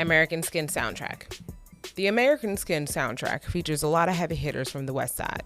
American Skin soundtrack. The American Skin soundtrack features a lot of heavy hitters from the West Side.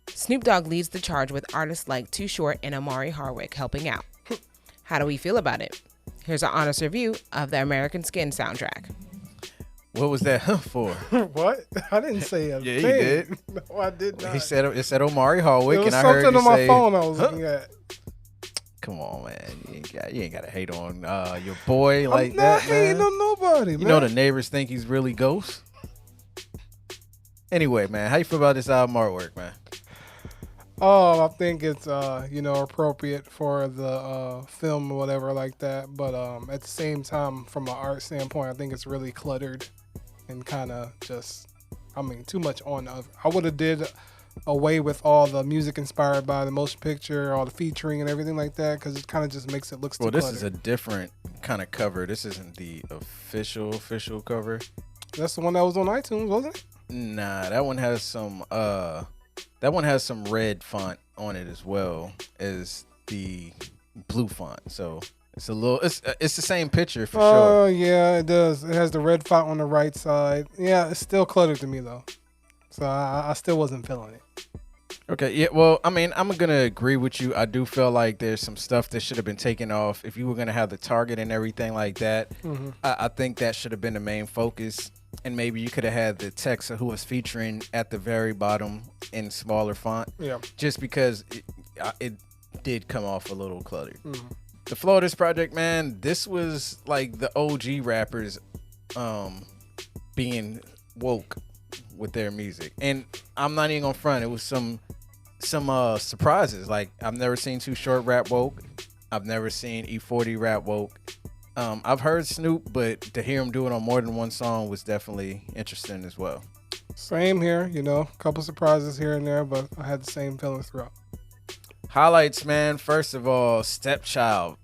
Snoop Dogg leads the charge with artists like Too Short and Omari Harwick helping out. How do we feel about it? Here's an honest review of the American Skin soundtrack. What was that for? What? I didn't say a Yeah, thing. you did. No, I did not. He said it said Omari Harwick, There was and I heard something you on my say, phone I was looking at. "Come on, man, you ain't got to hate on your boy like I'm that, not hating man. on nobody, man. You know the neighbors think he's really ghost." Anyway, man, how you feel about this album artwork, man? Oh, I think it's appropriate for the film or whatever like that. But at the same time, from an art standpoint, I think it's really cluttered and kind of just, too much on. I would have did away with all the music inspired by the motion picture, all the featuring and everything like that, because it kind of just makes it look too Well, this cluttered. is a different kind of cover. This isn't the official cover. That's the one that was on iTunes, wasn't it? Nah, that one has some red font on it as well as the blue font. So it's the same picture for Oh, sure. yeah, it does. It has the red font on the right side. Yeah, it's still cluttered to me, though. So I still wasn't feeling it. Okay, yeah, well, I'm gonna agree with you. I do feel like there's some stuff that should have been taken off. If you were gonna have the target and everything like that, I think that should have been the main focus. And maybe you could have had the text of who was featuring at the very bottom in smaller font. Yeah. Just because it did come off a little cluttered. The flow of this project, man, this was like the OG rappers being woke with their music. And I'm not even gonna front, it was some surprises. Like, I've never seen Too Short rap woke. I've never seen E40 rap woke. I've heard Snoop, but to hear him do it on more than one song was definitely interesting as well. Same here, a couple surprises here and there, but I had the same feeling throughout. Highlights, man. First of all, Stepchild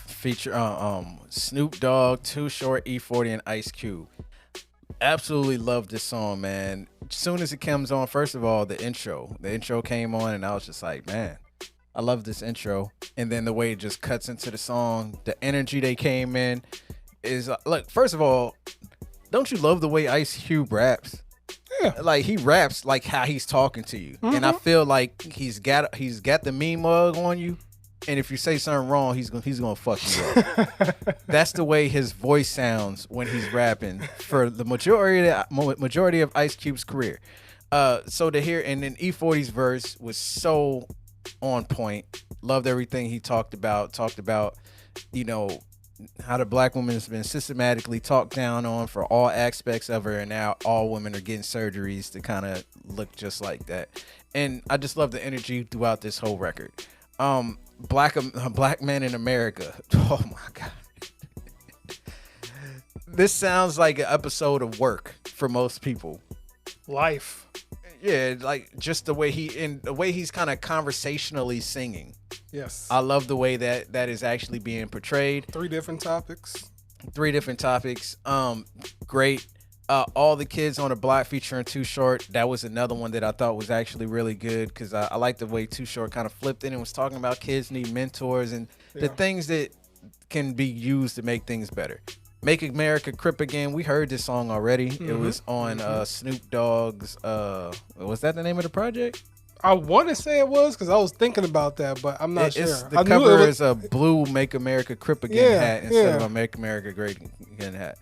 feature Snoop Dogg, Too Short, E40, and Ice Cube. Absolutely love this song, man. As soon as it comes on, first of all, the intro came on, and I was just like, man, I love this intro. And then the way it just cuts into the song, the energy they came in is look. First of all, don't you love the way Ice Cube raps? Yeah. Like, he raps like how he's talking to you, and I feel like he's got the mean mug on you. And if you say something wrong, he's gonna fuck you up. That's the way his voice sounds when he's rapping for the majority of Ice Cube's career. So to hear, and then E40's verse was so on point. Loved everything he talked about, how the black woman has been systematically talked down on for all aspects of her, and now all women are getting surgeries to kind of look just like that. And I just love the energy throughout this whole record. Black men in America. Oh my God. This sounds like an episode of Work for most people. Life. Yeah, like just the way he's kind of conversationally singing. Yes. I love the way that is actually being portrayed. 3 different topics. Great. All the Kids on the Block featuring Too Short. That was another one that I thought was actually really good, because I like the way Too Short kind of flipped it and was talking about kids need mentors and the things that can be used to make things better. Make America Crip Again. We heard this song already. It was on Snoop Dogg's. Was that the name of the project? I want to say it was, because I was thinking about that, but I'm not sure. The cover is a blue Make America Crip Again hat instead of a Make America Great Again hat.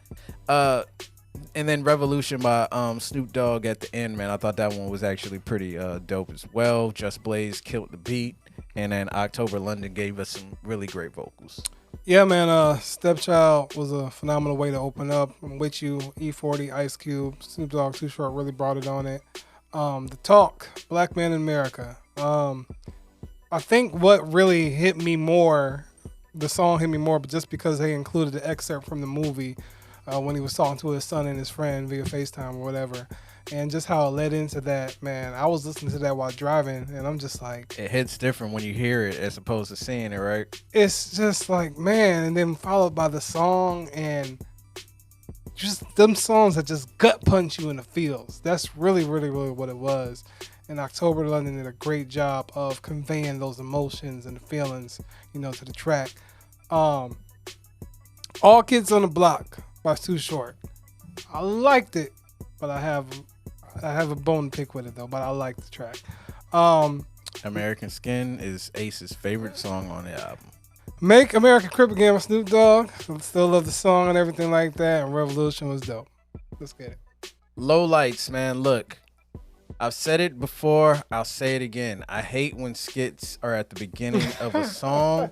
And then Revolution by Snoop Dogg at the end, man. I thought that one was actually pretty dope as well. Just Blaze killed the beat. And then October London gave us some really great vocals. Yeah, man. Stepchild was a phenomenal way to open up. I'm with you. E40, Ice Cube, Snoop Dogg, Too Short really brought it on it. The talk, Black Man in America. I think what really hit me more, the song hit me more, but just because they included the excerpt from the movie when he was talking to his son and his friend via FaceTime or whatever. And just how it led into that, man. I was listening to that while driving, and I'm just like... It hits different when you hear it as opposed to seeing it, right? It's just like, man, and then followed by the song, and just them songs that just gut punch you in the feels. That's really, really, really what it was. And October London did a great job of conveying those emotions and the feelings, to the track. All Kids on the Block. by Too Short. I liked it, but I have a bone to pick with it though. But I like the track. American Skin is Ace's favorite song on the album. Make America Crip Again with Snoop Dogg. Still love the song and everything like that. And Revolution was dope. Let's get it. Low lights, man. Look, I've said it before. I'll say it again. I hate when skits are at the beginning of a song.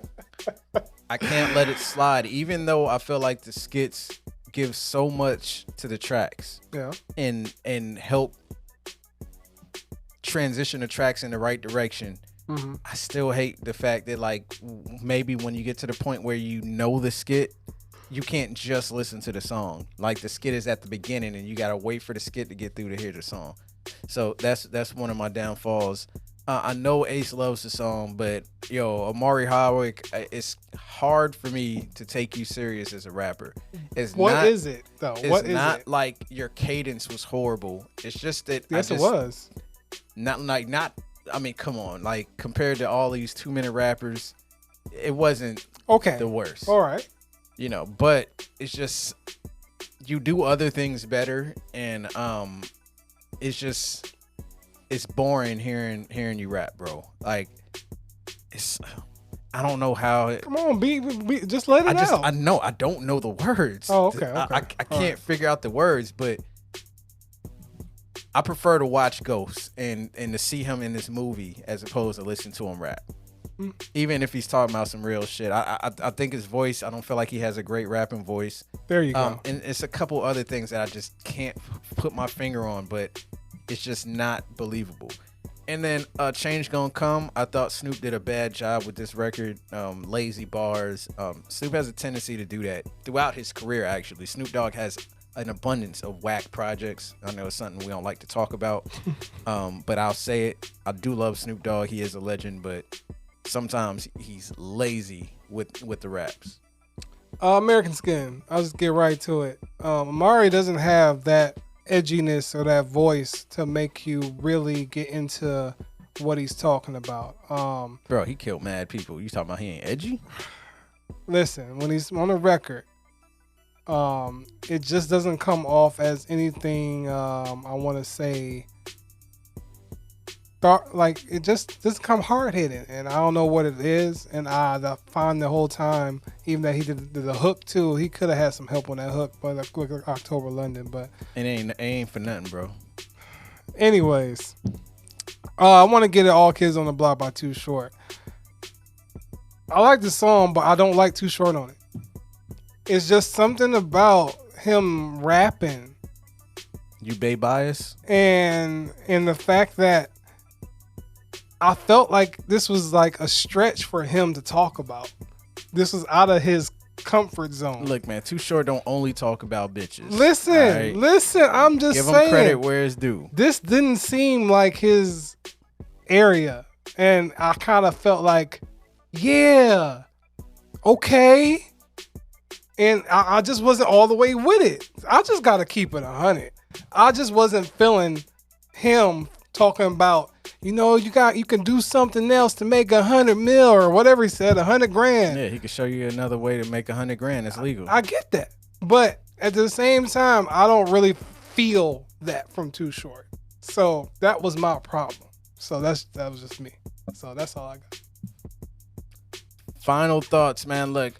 I can't let it slide, even though I feel like the skits give so much to the tracks. Yeah. And help transition the tracks in the right direction. Mm-hmm. I still hate the fact that, like, maybe when you get to the point where you know the skit, you can't just listen to the song. Like, the skit is at the beginning and you gotta wait for the skit to get through to hear the song. So that's one of my downfalls. I know Ace loves the song, but yo, Omari Harwick, it's hard for me to take you serious as a rapper. What is it though? It's not like your cadence was horrible. It's just that yes, it was. Not. I mean, come on. Like, compared to all these 2-minute rappers, it wasn't the worst. All right. You know, but it's just you do other things better, and it's boring hearing you rap, bro. Like, I don't know how. Come on, be just let it out. I know I don't know the words. Oh, okay. I can't figure out the words, but I prefer to watch Ghost and to see him in this movie as opposed to listen to him rap. Even if he's talking about some real shit. I think his voice, I don't feel like he has a great rapping voice. There you go. And it's a couple other things that I just can't put my finger on, but it's just not believable. And then Change Gonna Come, I thought Snoop did a bad job with this record. Lazy bars. Snoop has a tendency to do that throughout his career, actually. Snoop Dogg has an abundance of whack projects. I know it's something we don't like to talk about, but I'll say it. I do love Snoop Dogg. He is a legend, but sometimes he's lazy with the raps. American Skin. I'll just get right to it. Omari doesn't have that edginess or that voice to make you really get into what he's talking about. Bro, he killed mad people. You talking about he ain't edgy? Listen, when he's on a record, it just doesn't come off as anything. I want to say, like, it just doesn't come hard hitting, and I don't know what it is. And I find the whole time, even that he did the hook too, he could have had some help on that hook, but like October London. But it ain't for nothing, bro. Anyways, I want to get it All Kids on the Block by Too Short. I like the song, but I don't like Too Short on it. It's just something about him rapping. You Bay bias? And the fact that I felt like this was like a stretch for him to talk about. This was out of his comfort zone. Look, man, Too Short don't only talk about bitches. Listen, I'm just saying. Give him credit where it's due. This didn't seem like his area. And I kind of felt like, yeah, okay. And I just wasn't all the way with it. I just got to keep it 100. I just wasn't feeling him talking about, you can do something else to make 100 mil or whatever he said, 100 grand. Yeah, he could show you another way to make 100 grand. That's legal. I get that. But at the same time, I don't really feel that from Too Short. So that was my problem. So that was just me. So that's all I got. Final thoughts, man. Look,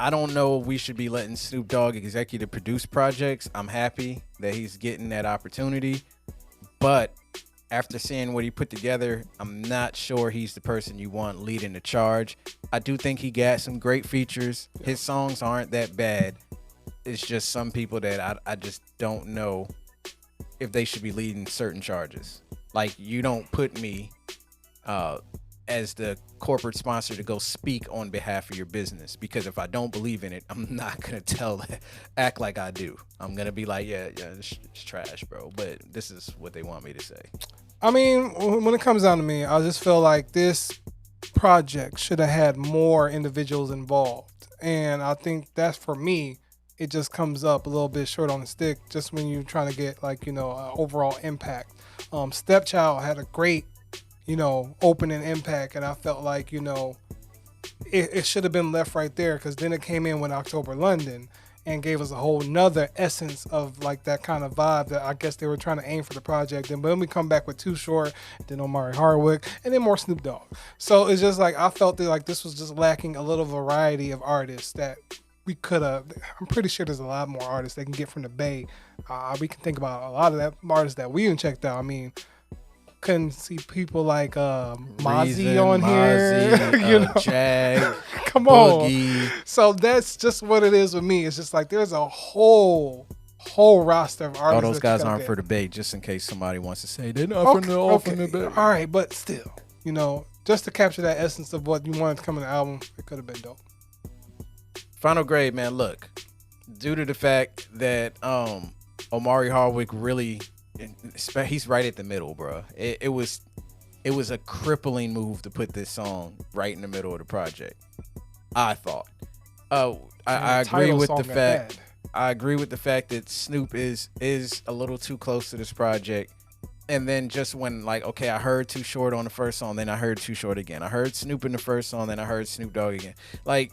I don't know if we should be letting Snoop Dogg executive produce projects. I'm happy that he's getting that opportunity. But after seeing what he put together, I'm not sure he's the person you want leading the charge. I do think he got some great features. His songs aren't that bad. It's just some people that I just don't know if they should be leading certain charges. Like, you don't put me as the corporate sponsor to go speak on behalf of your business, because if I don't believe in it, I'm not gonna act like I do. I'm gonna be like, yeah, it's trash, bro, but this is what they want me to say. I mean, when it comes down to me, I just feel like this project should have had more individuals involved, and I think that's, for me, it just comes up a little bit short on the stick just when you're trying to get, like, an overall impact. Stepchild had a great opening impact, and I felt like, it should have been left right there, because then it came in with October London, and gave us a whole nother essence of like that kind of vibe that I guess they were trying to aim for the project. And then we come back with Too Short, then Omari Harwick, and then more Snoop Dogg. So it's just like I felt that like this was just lacking a little variety of artists that we could have. I'm pretty sure there's a lot more artists they can get from the Bay. We can think about a lot of that artists that we even checked out. I mean, couldn't see people like Mozzie on here, you know, Jag, come Boogie. on. So that's just what it is with me. It's just like there's a whole roster of artists. All those that guys you gotta aren't get. for the Bay, just in case somebody wants to say they're not from the Bay. All right, but still, you know, just to capture that essence of what you wanted to come in the album, it could have been dope. Final grade, man. Look, due to the fact that Omari Harwick really, he's right at the middle, bro. It was a crippling move to put this song right in the middle of the project. I thought. I agree with the fact. I agree with the fact that Snoop is a little too close to this project. And then just when like, okay, I heard Too Short on the first song, then I heard Too Short again. I heard Snoop in the first song, then I heard Snoop Dogg again. Like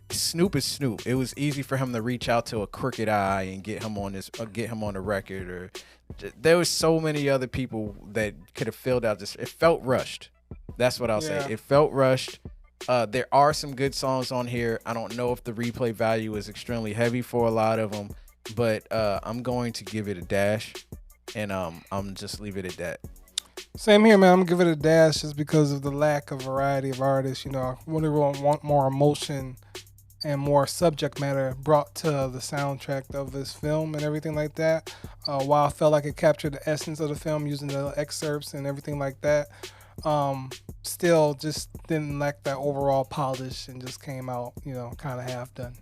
Snoop is Snoop. It was easy for him to reach out to a crooked eye and get him on the record. Or there was so many other people that could have filled out this. It felt rushed. That's what I'll say. It felt rushed. There are some good songs on here. I don't know if the replay value is extremely heavy for a lot of them, but I'm going to give it a dash, and I'm just leave it at that. Same here, man. I'm gonna give it a dash just because of the lack of variety of artists. You know, I really want more emotion and more subject matter brought to the soundtrack of this film and everything like that. While I felt like it captured the essence of the film using the excerpts and everything like that, still just didn't lack that overall polish and just came out, you know, kind of half done.